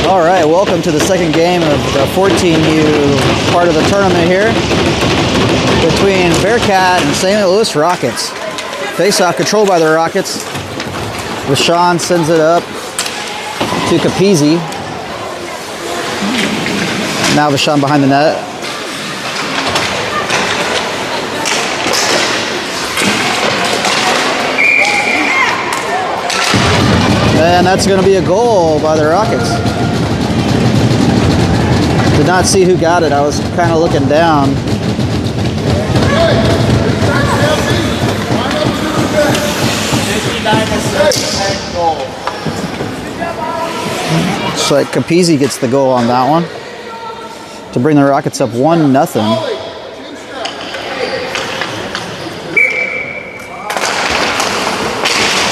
All right, welcome to the second game of the 14U part of the tournament here between Bearcat and St. Louis Rockets. Face-off controlled by the Rockets. Rashawn sends it up to Capizzi. Now Rashawn behind the net. And that's going to be a goal by the Rockets. Did not see who got it. I was kind of looking down. Looks like Capizzi gets the goal on that one to bring the Rockets up 1-0.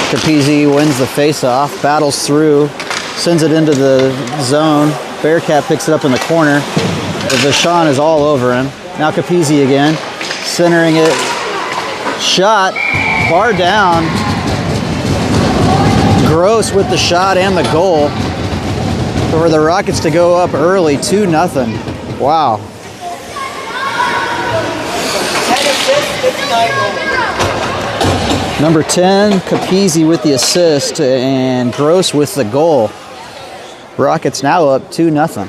Capizzi wins the face-off, battles through, sends it into the zone. Bearcat picks it up in the corner. Vachon is all over him. Now Capizzi again, centering it. Shot, bar down. Gross with the shot and the goal for the Rockets to go up early, 2-0. Wow. 10 assists, 59 goals. Number 10, Capizzi with the assist and Gross with the goal. Rockets now up 2-0.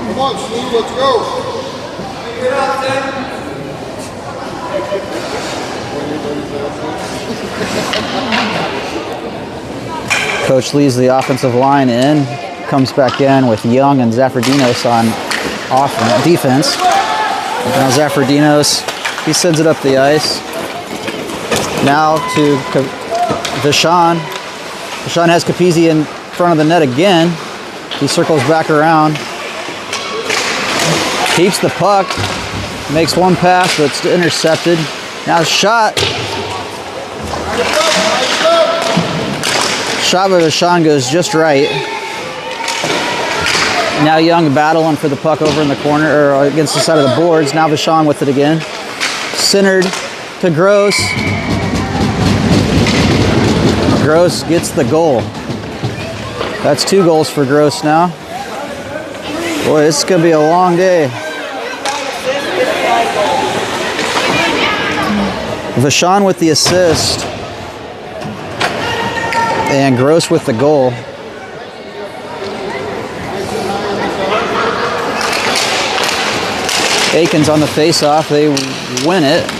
Come on, Steve, let's go. Coach leads the offensive line in, comes back in with Young and Zafradinos on defense. Now Zafradinos, he sends it up the ice. Now to Vachon. Vachon has Capizzi in front of the net again. He circles back around. Keeps the puck. Makes one pass, but it's intercepted. Now shot. Shot by Vachon goes just right. Now Young battling for the puck over in the corner, or against the side of the boards. Now Vachon with it again. Centered to Gross. Gross gets the goal. That's 2 goals for Gross now. Boy, this is going to be a long day. Vachon with the assist. And Gross with the goal. Aikens on the face-off. They win it.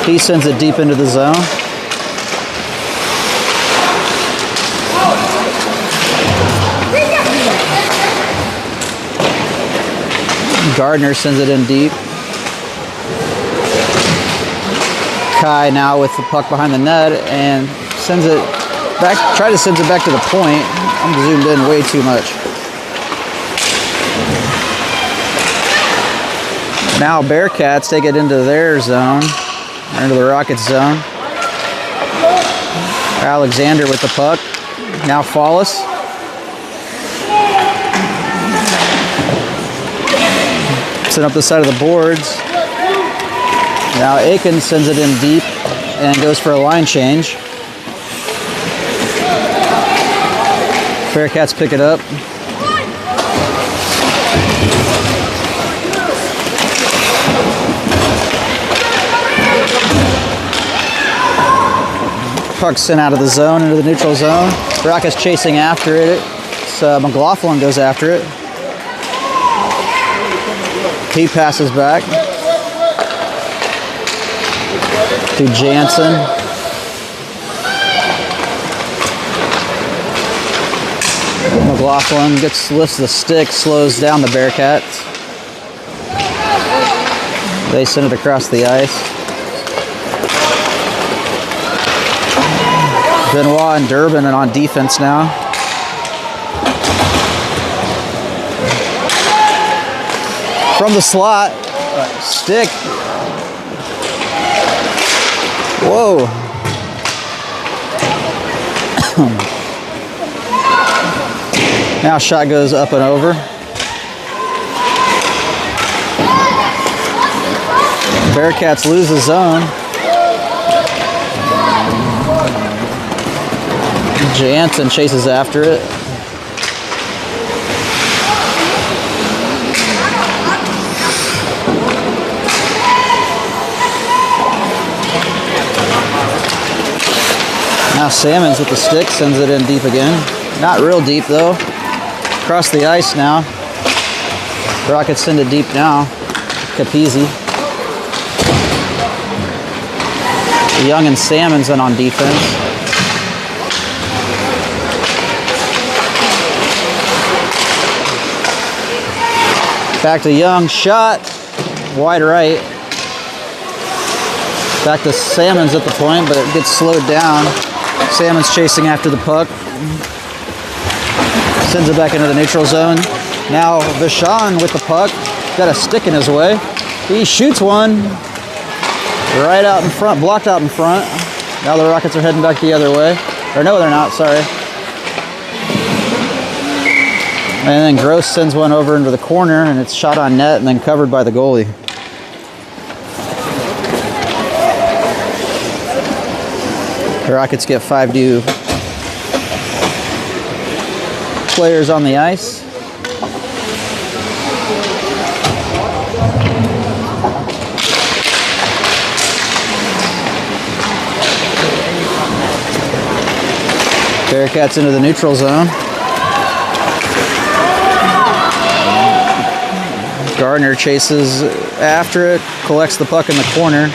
He sends it deep into the zone. Gardner sends it in deep. Kai now with the puck behind the net and sends it back. Try to send it back to the point. I'm zoomed in way too much. Now Bearcats take it into their zone, or into the Rockets zone. Alexander with the puck. Now Fallis. Send up the side of the boards. Now Aiken sends it in deep and goes for a line change. Bearcats pick it up. Puck sent out of the zone into the neutral zone. Rockets chasing after it. So McLaughlin goes after it. He passes back to Jansen. McLaughlin lifts the stick, slows down the Bearcats. They send it across the ice. Benoit and Durbin and on defense now. From the slot, stick. Whoa. Now shot goes up and over. Bearcats lose the zone. Jansen chases after it. Now Salmons with the stick sends it in deep again. Not real deep though. Across the ice now. Rockets send it deep now. Capizzi. Young and Salmons in on defense. Back to Young, shot, wide right. Back to Salmons at the point, but it gets slowed down. Salmons chasing after the puck. Sends it back into the neutral zone. Now Vachon with the puck. Got a stick in his way. He shoots one right out in front, blocked out in front. Now the Rockets are heading back the other way. Or no, they're not, sorry. And then Gross sends one over into the corner, and it's shot on net and then covered by the goalie. The Rockets get 5 new players on the ice. Bearcats into the neutral zone. Gardner chases after it, collects the puck in the corner.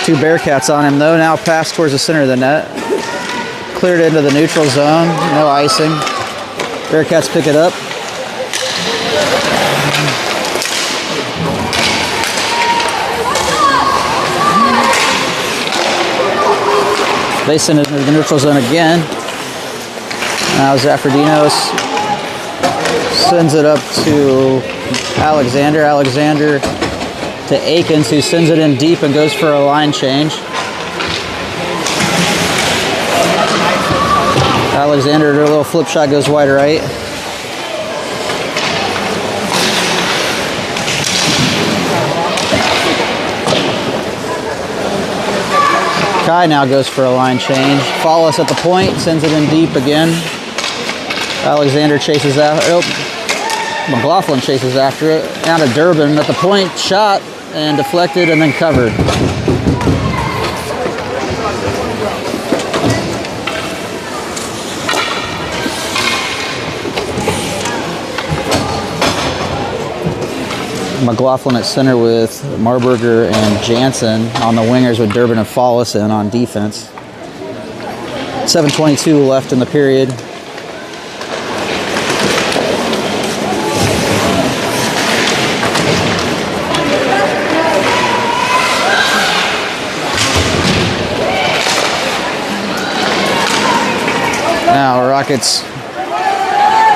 2 Bearcats on him though. Now pass towards the center of the net. Cleared into the neutral zone. No icing. Bearcats pick it up. They send it into the neutral zone again. Now Zafradinos sends it up to Alexander. Alexander to Akins, who sends it in deep and goes for a line change. Alexander, a little flip shot, goes wide right. Kai now goes for a line change. Follows at the point, sends it in deep again. Alexander chases out. Oh, McLaughlin chases after it. Down to Durbin at the point, shot and deflected and then covered. McLaughlin at center with Marburger and Jansen on the wingers with Durbin and Follison on defense. 7:22 left in the period. Now Rockets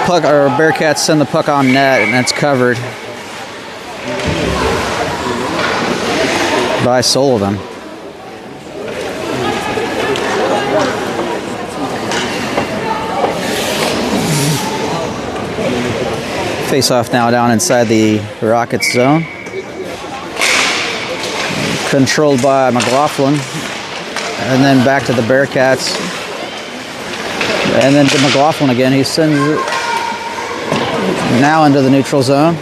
puck, or Bearcats send the puck on net and that's covered by Sullivan. Face off now down inside the Rockets zone. Controlled by McLaughlin. And then back to the Bearcats. And then to McLaughlin again. He sends it now into the neutral zone.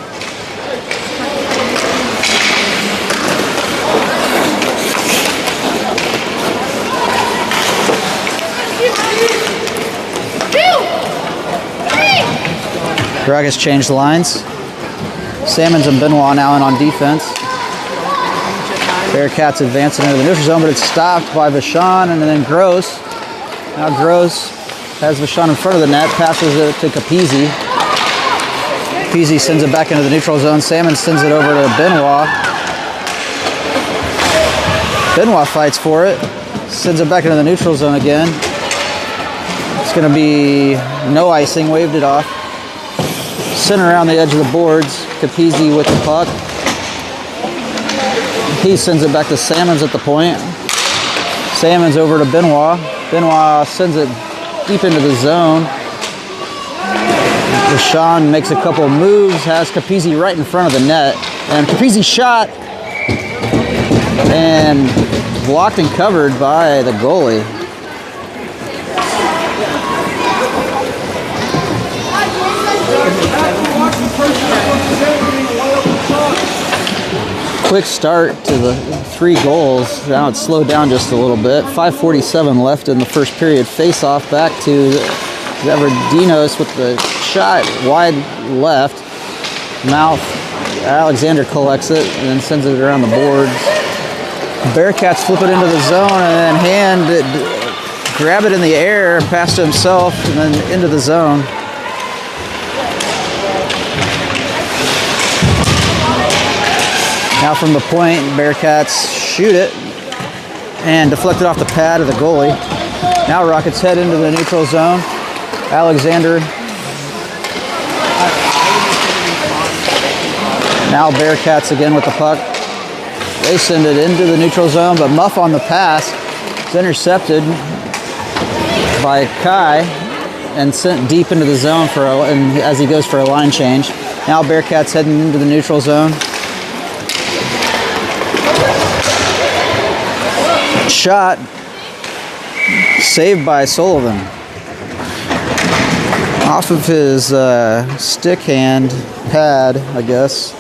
Rockets changed lines. Salmons and Benoit now in on defense. Bearcats advancing into the neutral zone, but it's stopped by Vachon and then Gross. Now Gross has Vachon in front of the net, passes it to Capizzi. Capizzi sends it back into the neutral zone. Salmons sends it over to Benoit. Benoit fights for it. Sends it back into the neutral zone again. It's going to be no icing, waved it off. Center around the edge of the boards. Capizzi with the puck. He sends it back to Salmons at the point. Salmons over to Benoit. Benoit sends it deep into the zone. Vachon makes a couple of moves, has Capizzi right in front of the net. And Capizzi shot and blocked and covered by the goalie. quick start to the 3 goals. Now it's slowed down just a little bit. 5:47 left in the first period. Face off back to Zavardinos with the shot wide left. Mouth. Alexander collects it and then sends it around the boards. Bearcats flip it into the zone and then hand it, grab it in the air, pass to himself, and then into the zone. Now from the point, Bearcats shoot it and deflect it off the pad of the goalie. Now Rockets head into the neutral zone. Alexander. Now Bearcats again with the puck. They send it into the neutral zone, but Muff on the pass is intercepted by Kai and sent deep into the zone as he goes for a line change. Now Bearcats heading into the neutral zone. Shot saved by Sullivan off of his stick hand pad, I guess.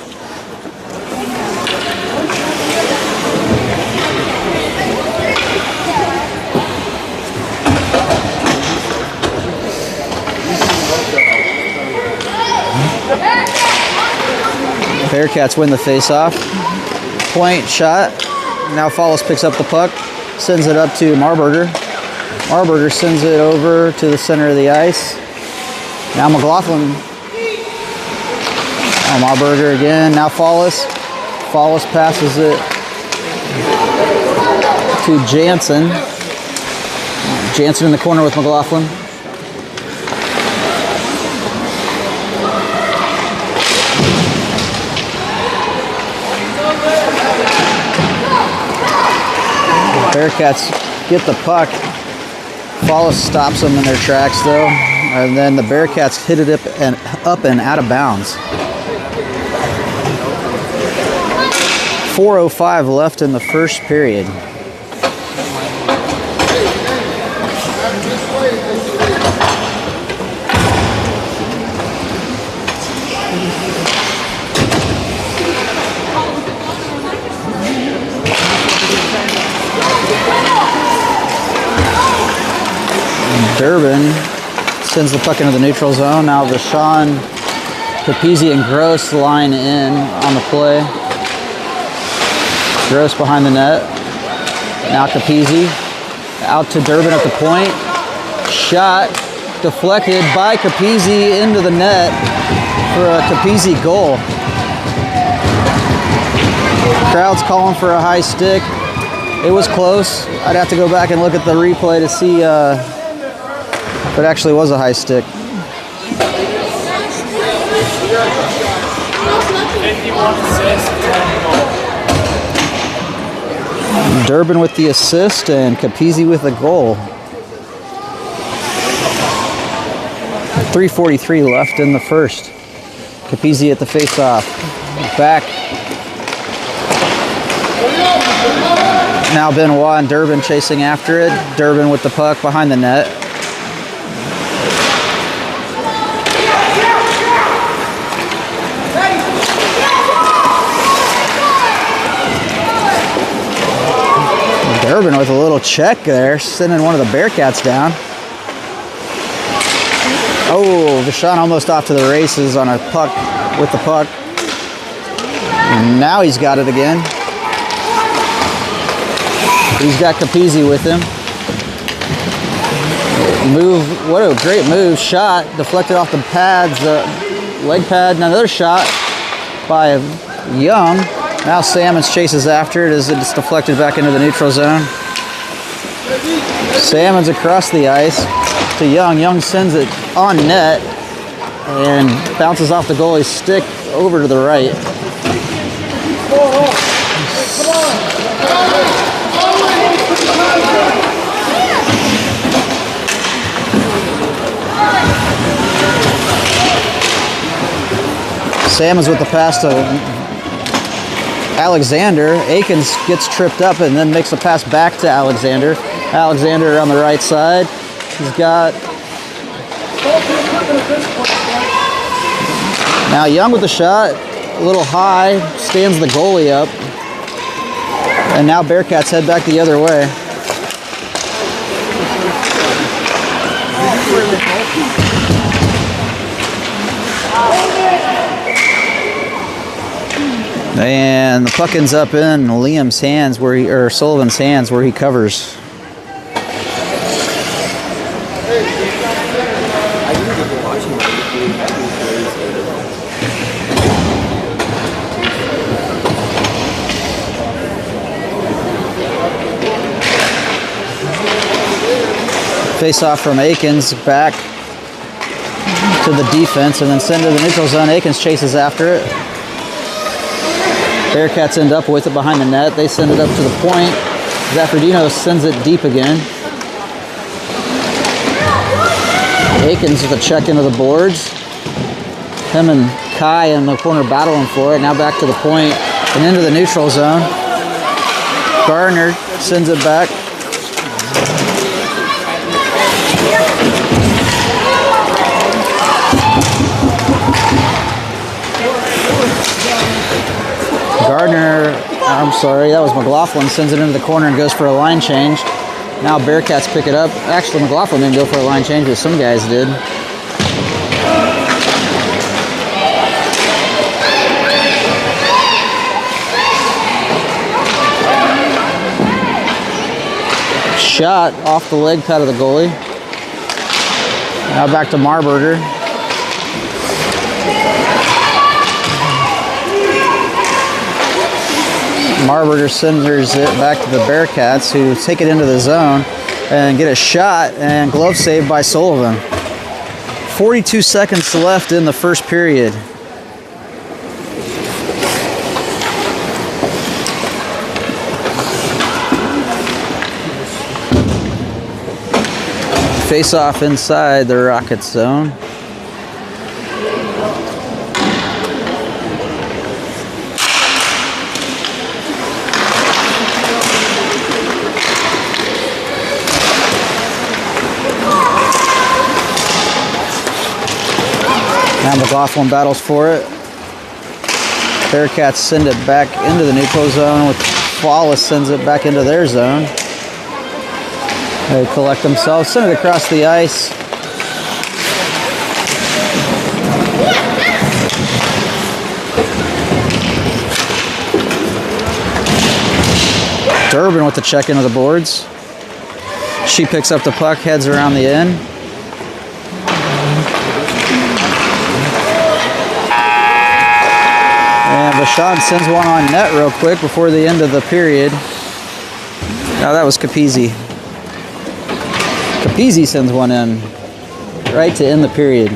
Bearcats win the face-off. Point shot. Now Follis picks up the puck, sends it up to Marburger. Marburger sends it over to the center of the ice. Now McLaughlin. Now Marburger again. Now Follis. Follis passes it to Jansen. Jansen in the corner with McLaughlin. Bearcats get the puck. Follis stops them in their tracks though, and then the Bearcats hit it up and out of bounds. 4:05 left in the first period. Durbin sends the puck into the neutral zone. Now Vashon, Capizzi, and Gross line in on the play. Gross behind the net. Now Capizzi out to Durbin at the point. Shot deflected by Capizzi into the net for a Capizzi goal. Crowd's calling for a high stick. It was close. I'd have to go back and look at the replay to see if it actually was a high stick. 51 assists, 10 goals. Durbin with the assist and Capizzi with the goal. 3:43 left in the first. Capizzi at the face-off. Back. Now Benoit and Durbin chasing after it. Durbin with the puck behind the net. Durbin with a little check there, sending one of the Bearcats down. Oh, Vashon almost off to the races on a puck with the puck. And now he's got it again. He's got Capizzi with him. Move, what a great move. Shot, deflected off the pads, leg pad, and another shot by Young. Now Salmons chases after it as it's deflected back into the neutral zone. Salmons across the ice to Young. Young sends it on net and bounces off the goalie's stick over to the right. Salmons with the pass to Alexander. Akins gets tripped up and then makes a pass back to Alexander. Alexander on the right side. He's got now Young with the shot. A little high. Stands the goalie up. And now Bearcats head back the other way. And the puck ends up in Liam's hands or Sullivan's hands where he covers. Face off from Akins back to the defense and then send to the neutral zone. Akins chases after it. Bearcats end up with it behind the net. They send it up to the point. Zaffredino sends it deep again. Akins with a check into the boards. Him and Kai in the corner battling for it. Now back to the point and into the neutral zone. Gardner sends it back. Gardner, I'm sorry, that was McLaughlin, sends it into the corner and goes for a line change. Now Bearcats pick it up. Actually, McLaughlin didn't go for a line change, but some guys did. Shot off the leg pad of the goalie. Now back to Marburger. Marburger sends it back to the Bearcats, who take it into the zone and get a shot, and glove save by Sullivan. 42 seconds left in the first period. Face off inside the Rockets zone. Now McLaughlin battles for it. Bearcats send it back into the neutral zone. With Flawless sends it back into their zone. They collect themselves, send it across the ice. Durbin with the check into the boards. She picks up the puck, heads around the end. And Vashon sends one on net real quick before the end of the period. Now that was Capizzi. Capizzi sends one in right to end the period.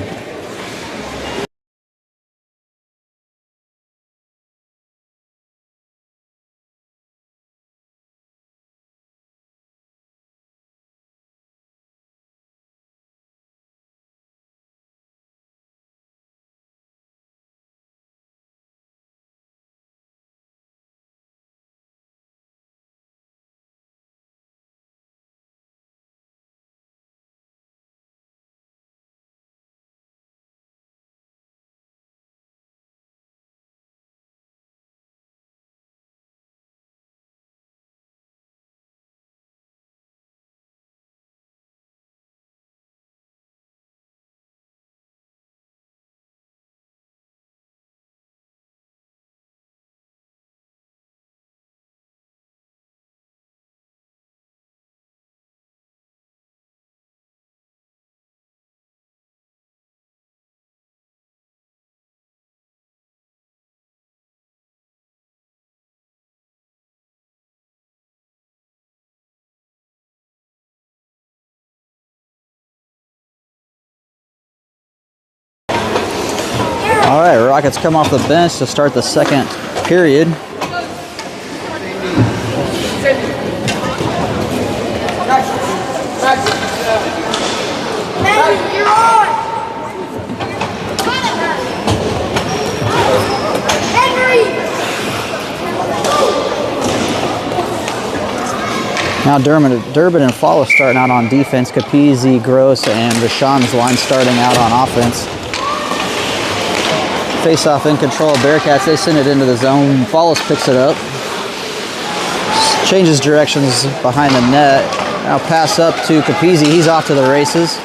All right, Rockets come off the bench to start the second period. You're on! Henry! Now Durbin and Flawless starting out on defense. Capizzi, Gross, and Vashon's line starting out on offense. Face off in control. Bearcats, they send it into the zone. Flawless picks it up. Changes directions behind the net. Now pass up to Capizzi. He's off to the races.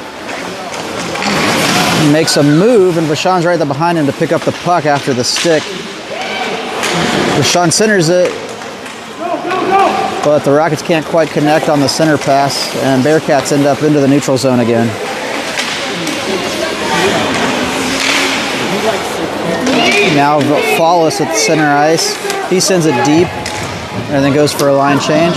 He makes a move, and Vashon's right there behind him to pick up the puck after the stick. Vashon centers it, but the Rockets can't quite connect on the center pass, and Bearcats end up into the neutral zone again. Now Follis at the center ice. He sends it deep, and then goes for a line change.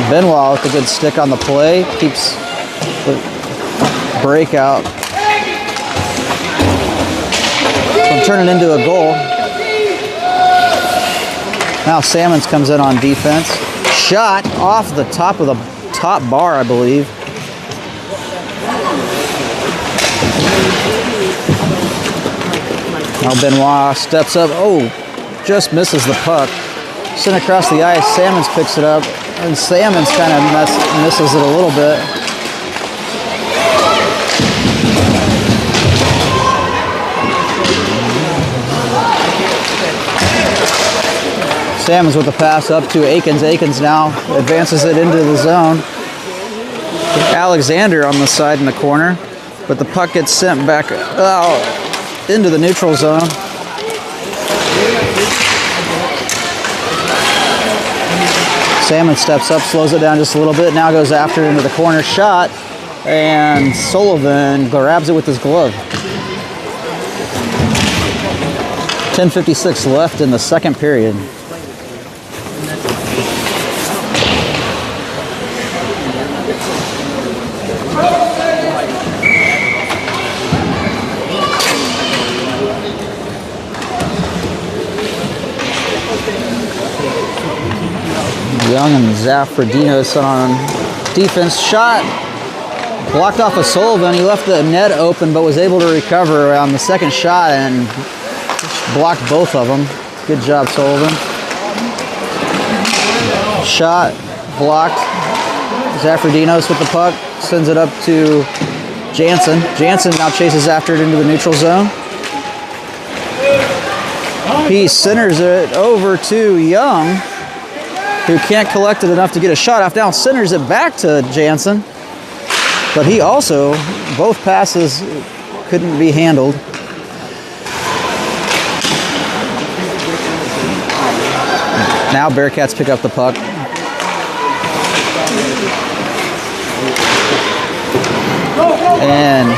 Benoit with a good stick on the play, keeps the breakout from turning into a goal. Now Salmons comes in on defense. Shot off the top of the top bar, I believe. Now Benoit steps up. Oh, just misses the puck. Sent across the ice. Salmons picks it up. And Salmons kind of misses it a little bit. Salmons with the pass up to Akins. Akins now advances it into the zone. Alexander on the side in the corner, but the puck gets sent back out into the neutral zone. Salmon steps up, slows it down just a little bit, now goes after it into the corner shot, and Sullivan grabs it with his glove. 10:56 left in the second period. Young and Zafradinos on defense. Shot blocked off of Sullivan. He left the net open but was able to recover on the second shot and blocked both of them. Good job, Sullivan. Shot blocked. Zafradinos with the puck. Sends it up to Jansen. Jansen now chases after it into the neutral zone. He centers it over to Young, who can't collect it enough to get a shot off. Now centers it back to Jansen, but he also, both passes couldn't be handled. Now Bearcats pick up the puck. And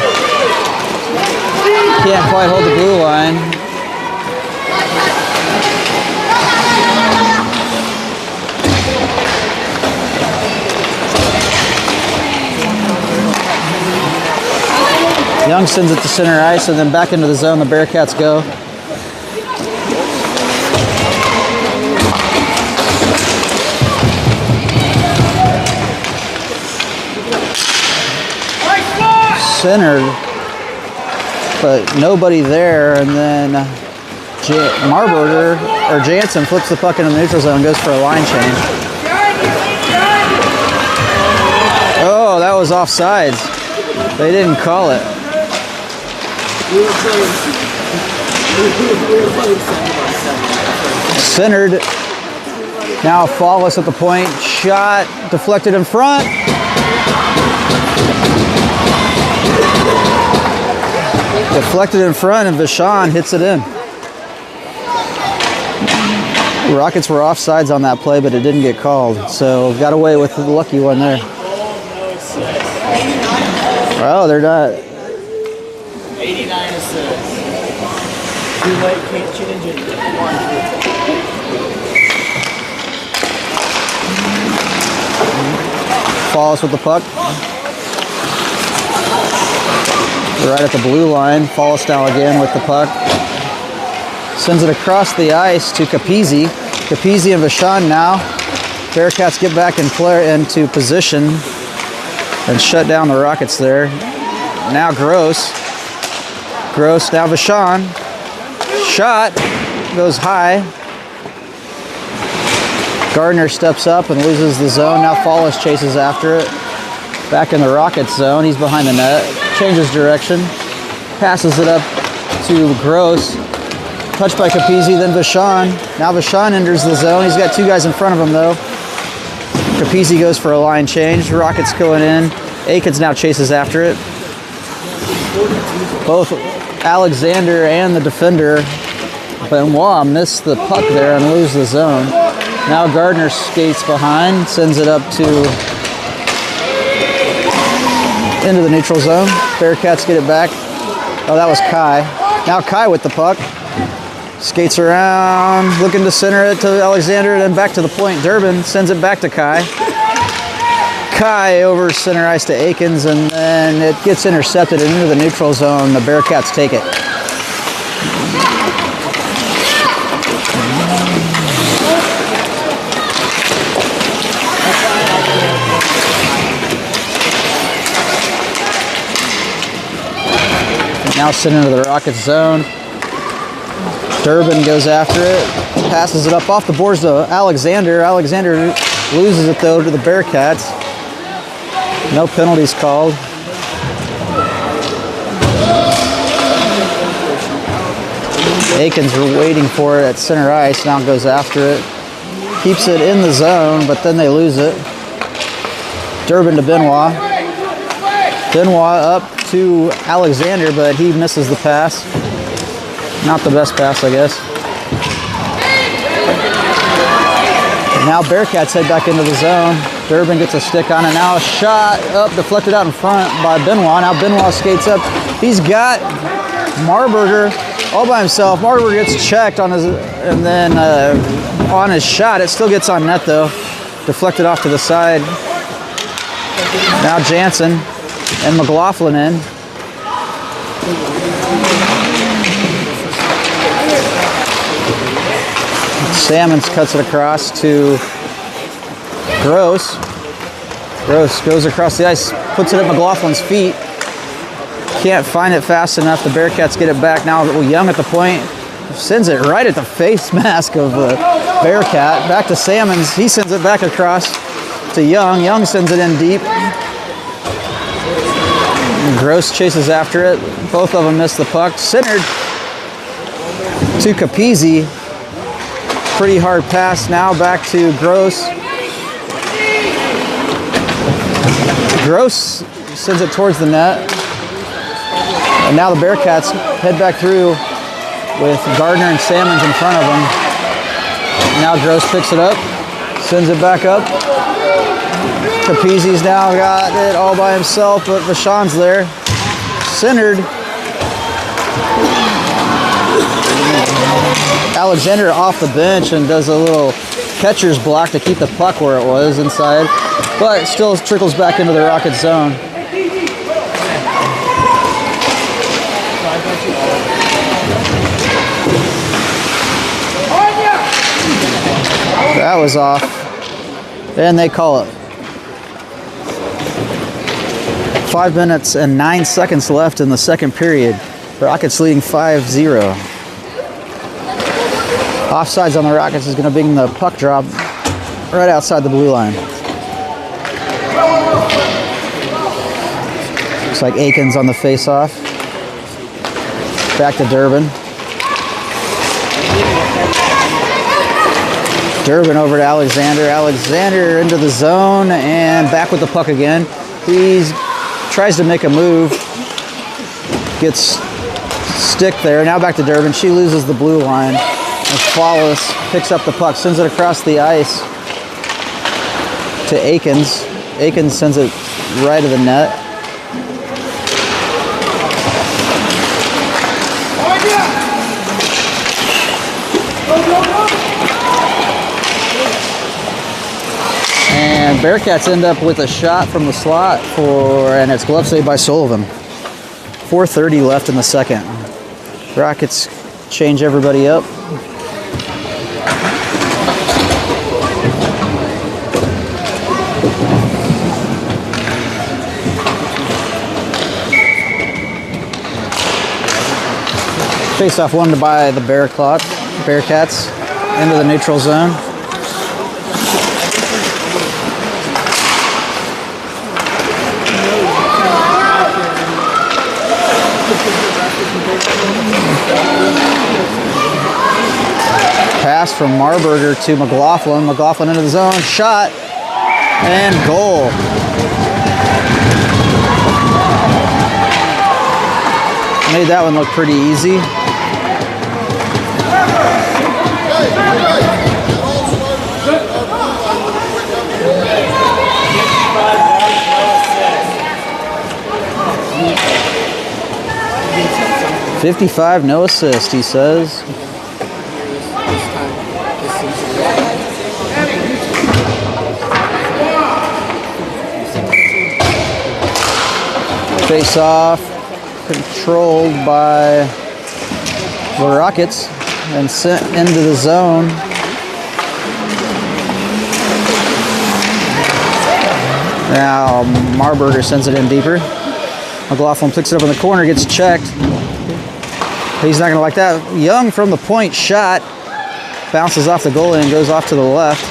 can't quite hold the blue line. Young sends it to center ice, and then back into the zone the Bearcats go. Centered, but nobody there, and then Marburger, or Jansen, flips the puck into the neutral zone, goes for a line change. Oh, that was offsides. They didn't call it. Centered. Now Follis at the point. Shot deflected in front. Deflected in front, and Vashon hits it in. The Rockets were offsides on that play, but it didn't get called. So got away with the lucky one there. Oh, they're not. 89 assists. Too late, can't change it. Follis with the puck. Right at the blue line. Follis now again with the puck. Sends it across the ice to Capizzi. Capizzi and Vashon now. Bearcats get back into position and shut down the Rockets there. Now Gross. Gross, now Vashon. Shot. goes high. Gardner steps up and loses the zone. Now Fallis chases after it. Back in the Rockets zone. He's behind the net. Changes direction. Passes it up to Gross. Touched by Capizzi, then Vachon. Now Vachon enters the zone. He's got two guys in front of him though. Capizzi goes for a line change. Rockets going in. Aikens now chases after it. Both Alexander and the defender Benoit miss the puck there and lose the zone. Now Gardner skates behind, sends it up to into the neutral zone. Bearcats get it back. Oh, that was Kai. Now Kai with the puck. Skates around, looking to center it to Alexander, then back to the point. Durbin sends it back to Kai. Kai over center ice to Aikens, and then it gets intercepted into the neutral zone. The Bearcats take it. Now sent into the Rockets zone. Durbin goes after it, passes it up off the boards to Alexander. Alexander loses it though to the Bearcats. No penalties called. Aikens are waiting for it at center ice, now goes after it. Keeps it in the zone, but then they lose it. Durbin to Benoit. Benoit up to Alexander, but he misses the pass. Not the best pass, I guess. Now Bearcats head back into the zone. Durbin gets a stick on it. Now a shot up, deflected out in front by Benoit. Now Benoit skates up. He's got Marburger all by himself. Marburger gets checked on his, and then on his shot. It still gets on net though. Deflected off to the side. Now Jansen and McLaughlin in. Salmons cuts it across to Gross. Gross goes across the ice, puts it at McLaughlin's feet. Can't find it fast enough. The Bearcats get it back. Now Young at the point. Sends it right at the face mask of the Bearcat. Back to Salmons. He sends it back across to Young. Young sends it in deep. Gross chases after it. Both of them miss the puck. Centered to Capizzi. Pretty hard pass. Now back to Gross. Gross sends it towards the net. And now the Bearcats head back through with Gardner and Salmons in front of them. Now Gross picks it up, sends it back up. Capizzi's now got it all by himself, but Vachon's there. Centered. Alexander off the bench and does a little catcher's block to keep the puck where it was inside, but still trickles back into the Rocket zone. That was off. And they call it. 5 minutes and 9 seconds left in the second period. Rockets leading 5-0. Offsides on the Rockets is going to bring the puck drop right outside the blue line. Looks like Aikens on the face-off. Back to Durbin. Durbin over to Alexander. Alexander into the zone and back with the puck again. He tries to make a move. Gets stick there. Now back to Durbin. She loses the blue line. And Flawless picks up the puck, sends it across the ice to Aikens. Aikens sends it right to the net. And Bearcats end up with a shot from the slot and it's glove saved by Sullivan. 4:30 left in the second. Rockets change everybody up. Face-off won by the Bearcats. Bearcats into the neutral zone. Pass from Marburger to McLaughlin. McLaughlin into the zone. Shot. And goal. Made that one look pretty easy. $55, no assist, he says. Face off, controlled by the Rockets and sent into the zone. Now Marburger sends it in deeper. McLaughlin picks it up in the corner, gets checked. He's not going to like that. Young from the point shot. Bounces off the goalie and goes off to the left.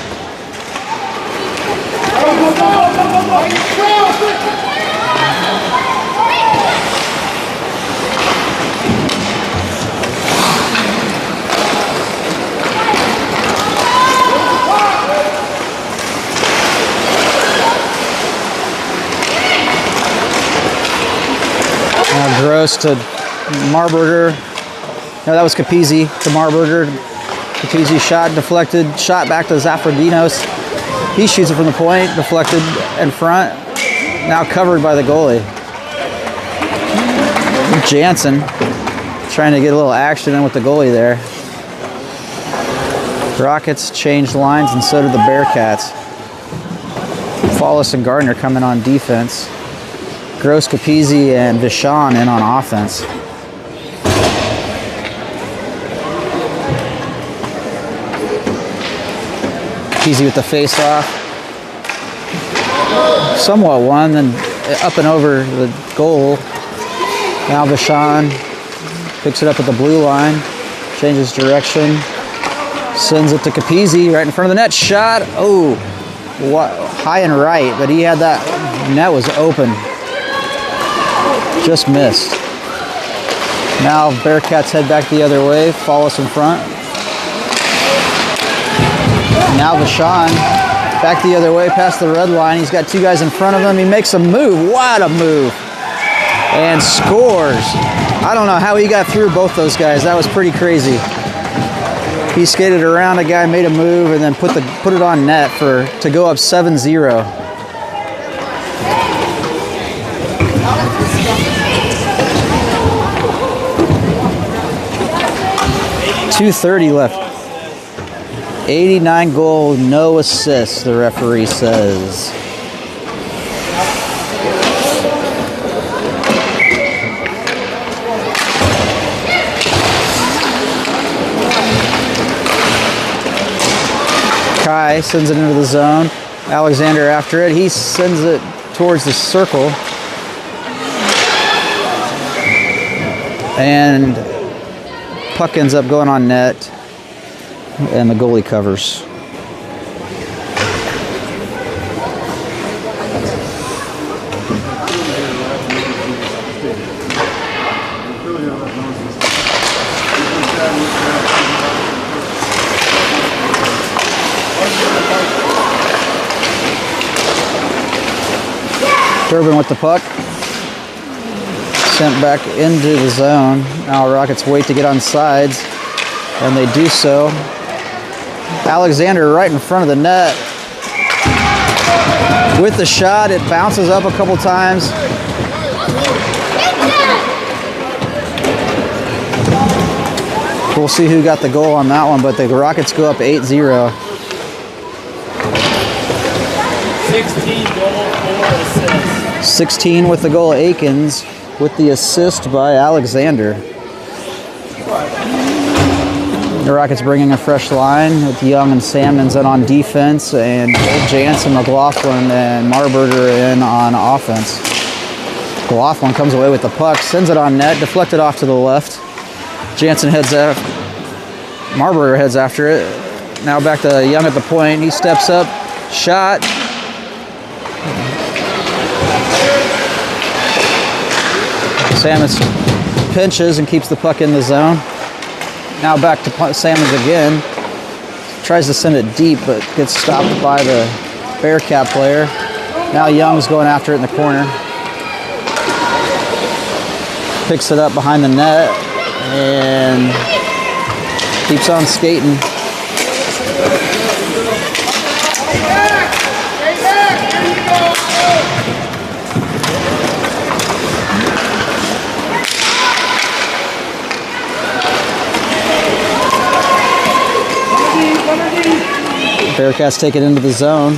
Now Gross to Marburger. No, that was Capizzi to Marburger. Capizzi shot, deflected, shot back to Zafradinos. He shoots it from the point, deflected in front. Now covered by the goalie. Jansen trying to get a little action in with the goalie there. Rockets changed lines and so did the Bearcats. Follis and Gardner coming on defense. Gross, Capizzi, and Vishon in on offense. Capizzi with the face-off. Somewhat won, then up and over the goal. Now Vishon picks it up at the blue line, changes direction, sends it to Capizzi right in front of the net. Shot, oh, high and right, but he had that, net was open. Just missed. Now Bearcats head back the other way, follow us in front. Now Vashon back the other way past the red line. He's got two guys in front of him. He makes a move. What a move. And scores. I don't know how he got through both those guys. That was pretty crazy. He skated around a guy, made a move, and then put it on net to go up 7-0. .230 left. 89 goal, no assists, the referee says. Kai sends it into the zone. Alexander after it. He sends it towards the circle. And puck ends up going on net. And the goalie covers. Durbin with the puck. Sent back into the zone. Now Rockets wait to get on sides, and they do so. Alexander right in front of the net. With the shot, it bounces up a couple times. We'll see who got the goal on that one, but the Rockets go up 8-0. 16 goal, 4 assists. 16 with the goal, Akins, with the assist by Alexander. The Rockets bringing a fresh line with Young and Salmons in on defense, and Jansen, McLaughlin, and Marburger in on offense. McLaughlin comes away with the puck, sends it on net, deflected off to the left. Jansen heads Marburger heads after it. Now back to Young at the point. He steps up, shot. Sammons pinches and keeps the puck in the zone. Now back to Sammons again. Tries to send it deep, but gets stopped by the Bearcat player. Now Young's going after it in the corner. Picks it up behind the net and keeps on skating. Bearcats take it into the zone.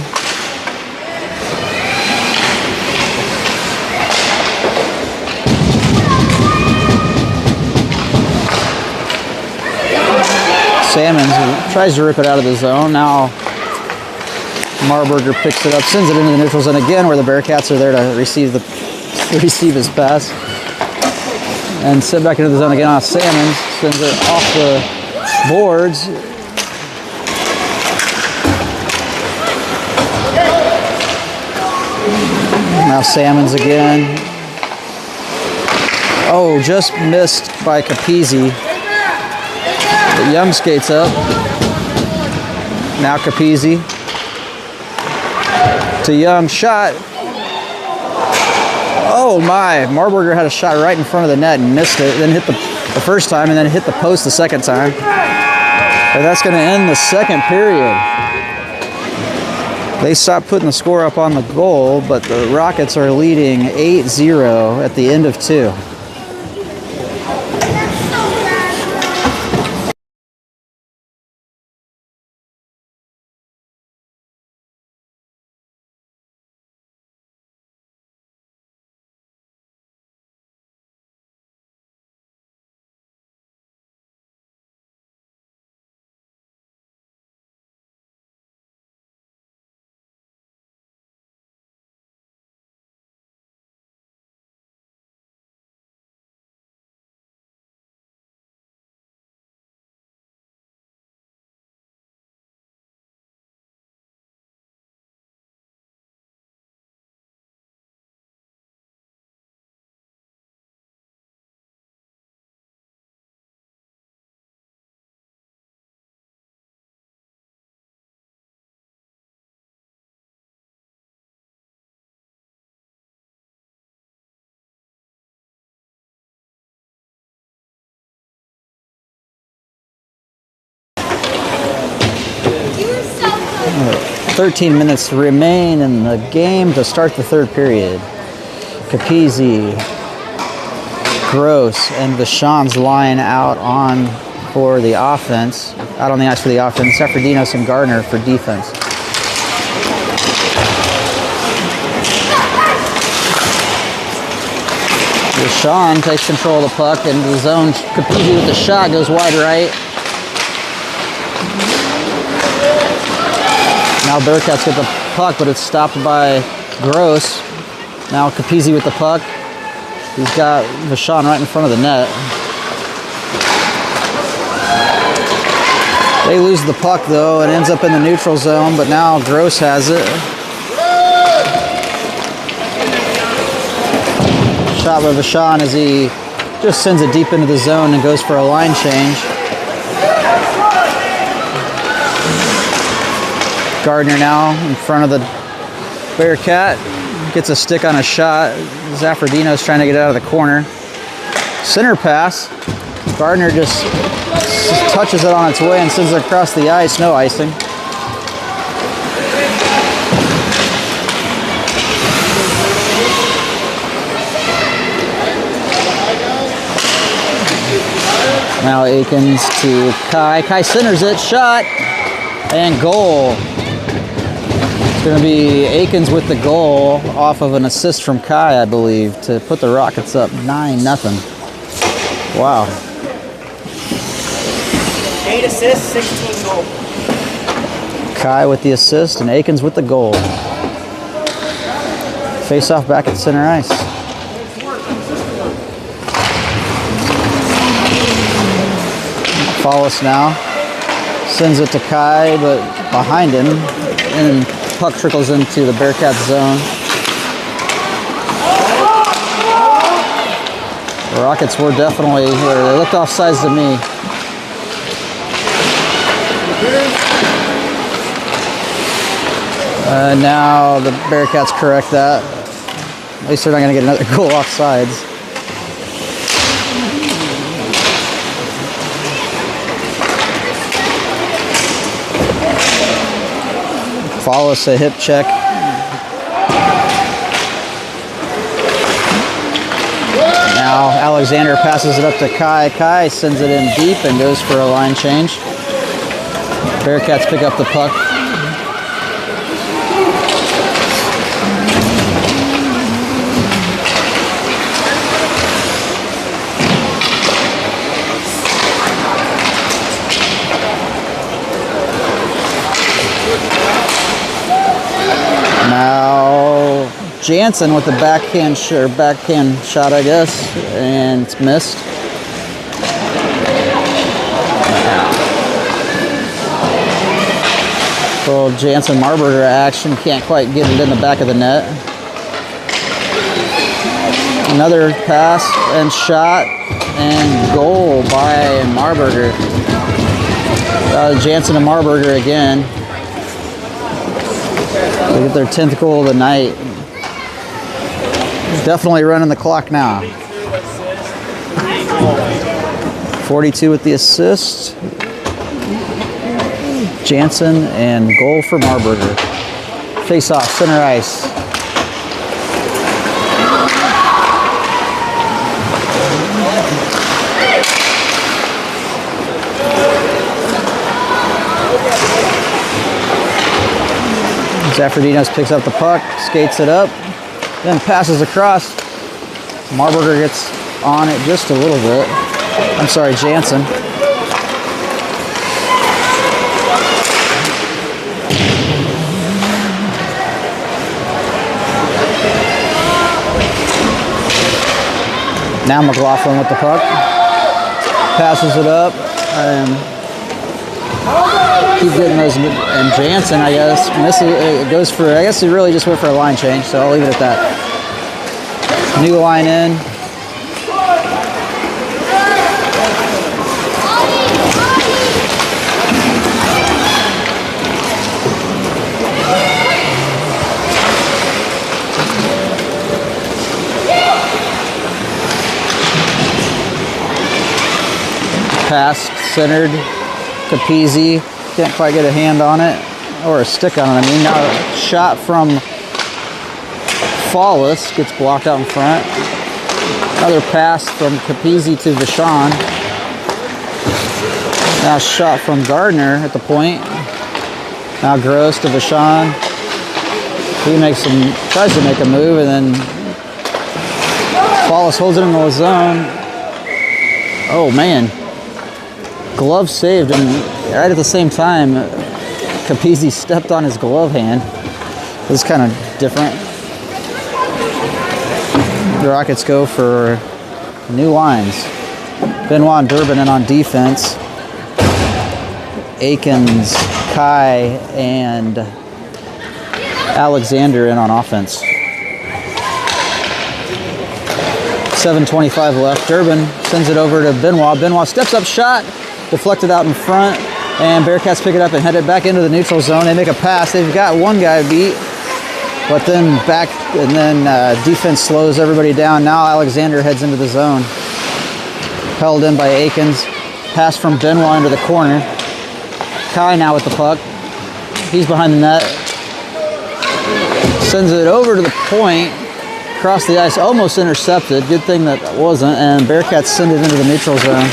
Sammons tries to rip it out of the zone. Now Marburger picks it up, sends it into the neutral zone again, where the Bearcats are there to receive his pass. And sent back into the zone again on Sammons. Sends it off the boards. Now Sammons again. Oh, just missed by Capizzi. But Young skates up. Now Capizzi. To Young, shot. Oh my, Marburger had a shot right in front of the net and missed it. Then hit the first time and then hit the post the second time. And that's going to end the second period. They stopped putting the score up on the goal, but the Rockets are leading 8-0 at the end of 2. So good. 13 minutes remain in the game to start the third period. Capizzi, Gross, and Vachon's line out on for the offense. Out on the ice for the offense. Safredinos and Gardner for defense. Vachon takes control of the puck into the zone. Capizzi with the shot goes wide right. Now Bearcats get the puck, but it's stopped by Gross. Now Capizzi with the puck. He's got Vachon right in front of the net. They lose the puck though, and ends up in the neutral zone, but now Gross has it. Shot by Vachon as he just sends it deep into the zone and goes for a line change. Gardner now in front of the Bearcat. Gets a stick on a shot. Safredinos trying to get out of the corner. Center pass. Gardner just touches it on its way and sends it across the ice. No icing. Now Aikens to Kai. Kai centers it. Shot. And goal. It's going to be Aikens with the goal off of an assist from Kai, I believe, to put the Rockets up 9-0. Wow. 8 assists, 16 goals. Kai with the assist and Aikens with the goal. Face off back at center ice. Follow us now. Sends it to Kai, but behind him, and puck trickles into the Bearcats zone. The Rockets were definitely here. They looked offsides to me. Now the Bearcats correct that. At least they're not going to get another goal offsides. Follow us a hip check. Now Alexander passes it up to Kai. Kai sends it in deep and goes for a line change. Bearcats pick up the puck. Now Jansen with the backhand shot, I guess, and it's missed. Little Jansen Marburger action, can't quite get it in the back of the net. Another pass and shot and goal by Marburger. Jansen and Marburger again. They get their 10th goal of the night. Definitely running the clock now. 42 with the assist. Jansen and goal for Marburger. Face off, center ice. Zafradinos picks up the puck, skates it up, then passes across. Marburger gets on it just a little bit. I'm sorry, Jansen. Now McLaughlin with the puck. Passes it up. Keep getting those, and Jansen, I guess, misses. It goes for, I guess he really just went for a line change, so I'll leave it at that. New line in. Pass centered. Capizzi can't quite get a hand on it, or a stick on it. I mean, now a shot from Fallis gets blocked out in front. Another pass from Capizzi to Vachon. Now shot from Gardner at the point. Now Gross to Vachon. He tries to make a move, and then Fallis holds it in the zone. Oh man. Glove saved, and right at the same time, Capizzi stepped on his glove hand. This is kind of different. The Rockets go for new lines. Benoit and Durbin in on defense. Akins, Kai, and Alexander in on offense. 7:25 left. Durbin sends it over to Benoit. Benoit steps up, shot. Deflected out in front, and Bearcats pick it up and head it back into the neutral zone. They make a pass. They've got one guy beat, but then defense slows everybody down. Now Alexander heads into the zone. Held in by Akins. Pass from Benoit into the corner. Kai now with the puck. He's behind the net. Sends it over to the point. Across the ice, almost intercepted. Good thing that wasn't, and Bearcats send it into the neutral zone.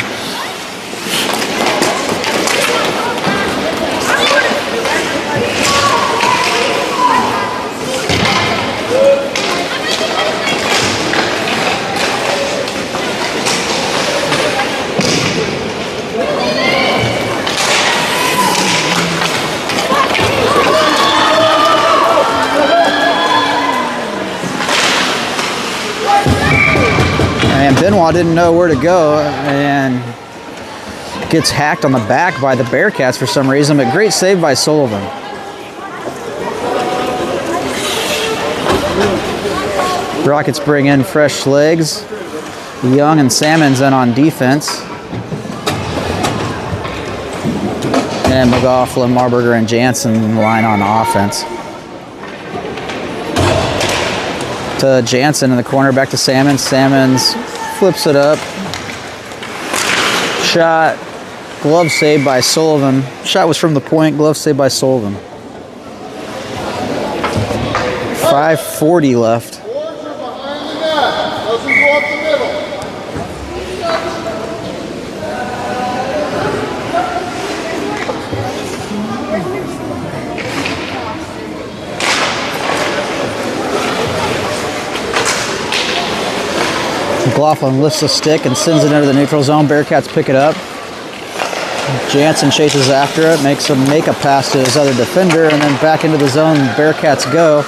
And Benoit didn't know where to go, and Gets hacked on the back by the Bearcats for some reason, but great save by Sullivan. Rockets bring in fresh legs. Young and Salmons in on defense. And McLaughlin, Marburger, and Jansen line on offense. To Jansen in the corner, back to Salmons. Salmons flips it up. Shot. Glove save by Sullivan. Shot was from the point. Glove save by Sullivan. 5:40 left. McLaughlin lifts the stick and sends it into the neutral zone. Bearcats pick it up. Jansen chases after it, makes a make-up pass to his other defender, and then back into the zone. Bearcats go.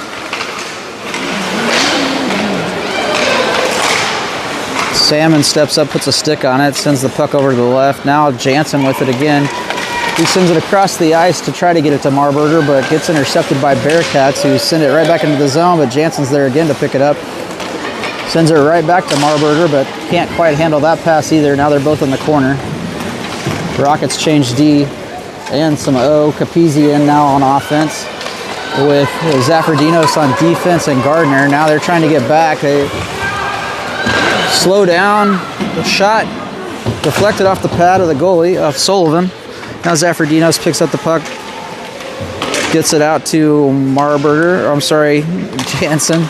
Salmon steps up, puts a stick on it, sends the puck over to the left. Now Jansen with it again. He sends it across the ice to try to get it to Marburger, but gets intercepted by Bearcats, who send it right back into the zone, but Jansen's there again to pick it up. Sends it right back to Marburger, but can't quite handle that pass either. Now they're both in the corner. Rockets change D and some O. Capizzi in now on offense with Zafardinos on defense and Gardner. Now they're trying to get back. They slow down. The shot deflected off the pad of the goalie, of Sullivan. Now Zafardinos picks up the puck, gets it out to Marburger, Jansen.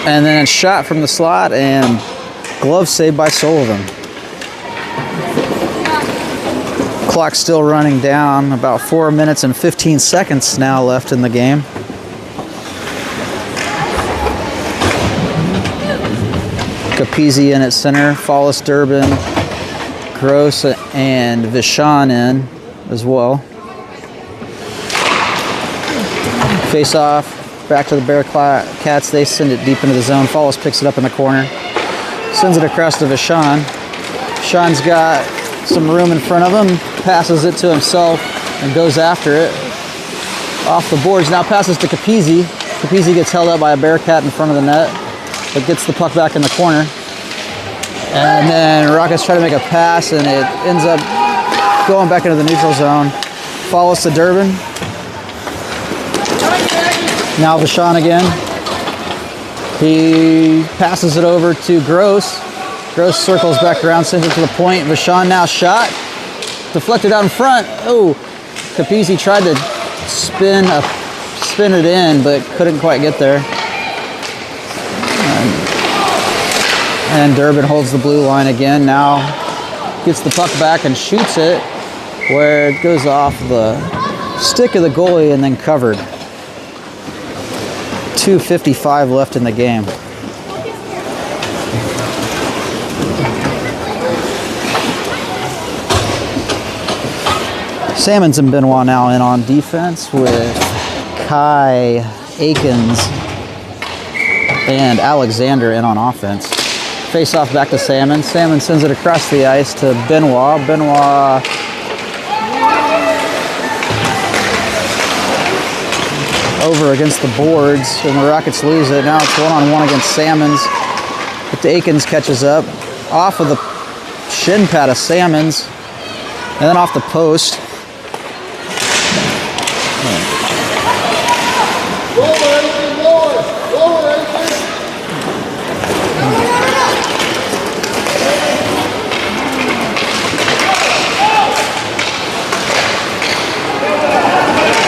And then a shot from the slot and glove save by Sullivan. Clock still running down, about 4 minutes and 15 seconds now left in the game. Capizzi in at center, Follis, Durbin, Gross, and Vishon in as well. Face off. Back to the Bearcats. They send it deep into the zone. Follis picks it up in the corner. Sends it across to Vishon. Vishon's got some room in front of him. Passes it to himself and goes after it. Off the boards. Now passes to Capizzi. Capizzi gets held up by a Bearcat in front of the net, but gets the puck back in the corner. And then Rockets try to make a pass, and it ends up going back into the neutral zone. Follis to Durbin. Now Vishon again. He passes it over to Gross. Gross circles back around, sends it to the point. Vishon now shot. Deflected out in front. Oh, Capizzi tried to spin it in, but couldn't quite get there. And Durbin holds the blue line again. Now gets the puck back and shoots it, where it goes off the stick of the goalie and then covered. 2:55 left in the game. Salmons and Benoit now in on defense with Kai, Akins, and Alexander in on offense. Face off back to Salmon. Salmon sends it across the ice to Benoit. Benoit over against the boards, and the Rockets lose it. Now it's one-on-one against Salmons. But Akins catches up off of the shin pad of Salmons, and then off the post.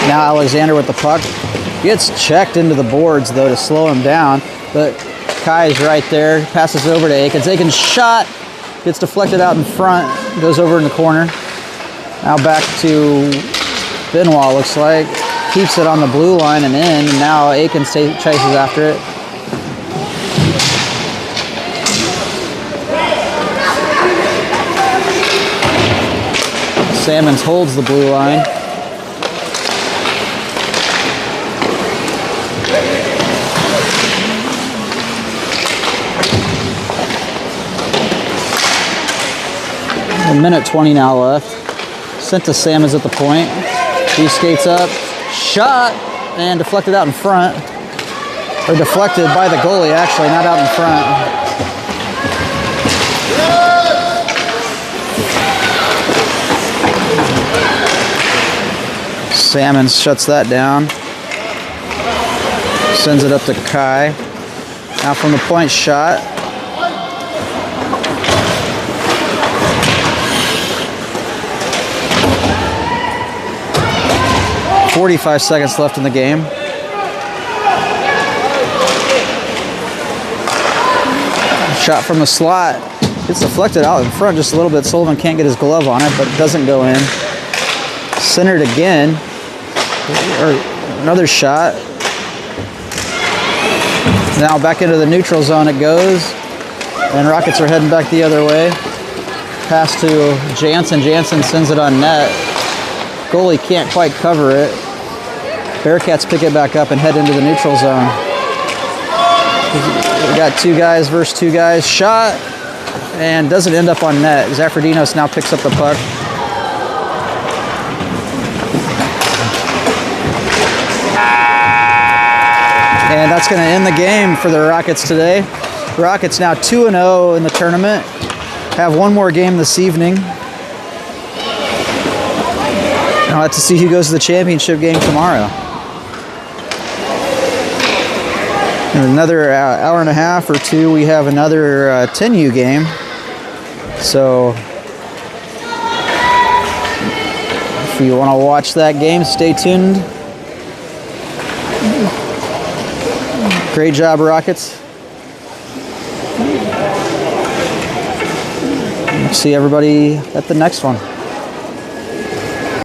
Now Alexander with the puck. Gets checked into the boards, though, to slow him down. But Kai is right there. Passes it over to Akins. Akins' shot gets deflected out in front. Goes over in the corner. Now back to Benoit, looks like. Keeps it on the blue line and in. And now Akins chases after it. Salmons holds the blue line. A minute 20 now left. Sent to Salmons at the point. He skates up, shot, and deflected out in front. Or deflected by the goalie, actually, not out in front. Salmons shuts that down. Sends it up to Kai. Now from the point shot. .45 seconds left in the game. Shot from the slot. It's deflected out in front just a little bit. Sullivan can't get his glove on it, but it doesn't go in. Centered again. Another shot. Now back into the neutral zone it goes. And Rockets are heading back the other way. Pass to Jansen. Jansen sends it on net. Goalie can't quite cover it. Bearcats pick it back up and head into the neutral zone. We got 2 guys versus 2 guys. Shot. And doesn't end up on net. Zafrodinos now picks up the puck. And that's going to end the game for the Rockets today. Rockets now 2-0 in the tournament. Have one more game this evening. I'll have to see who goes to the championship game tomorrow. In another hour and a half or 2, we have another 10U game. So if you want to watch that game, stay tuned. Great job, Rockets. See everybody at the next one.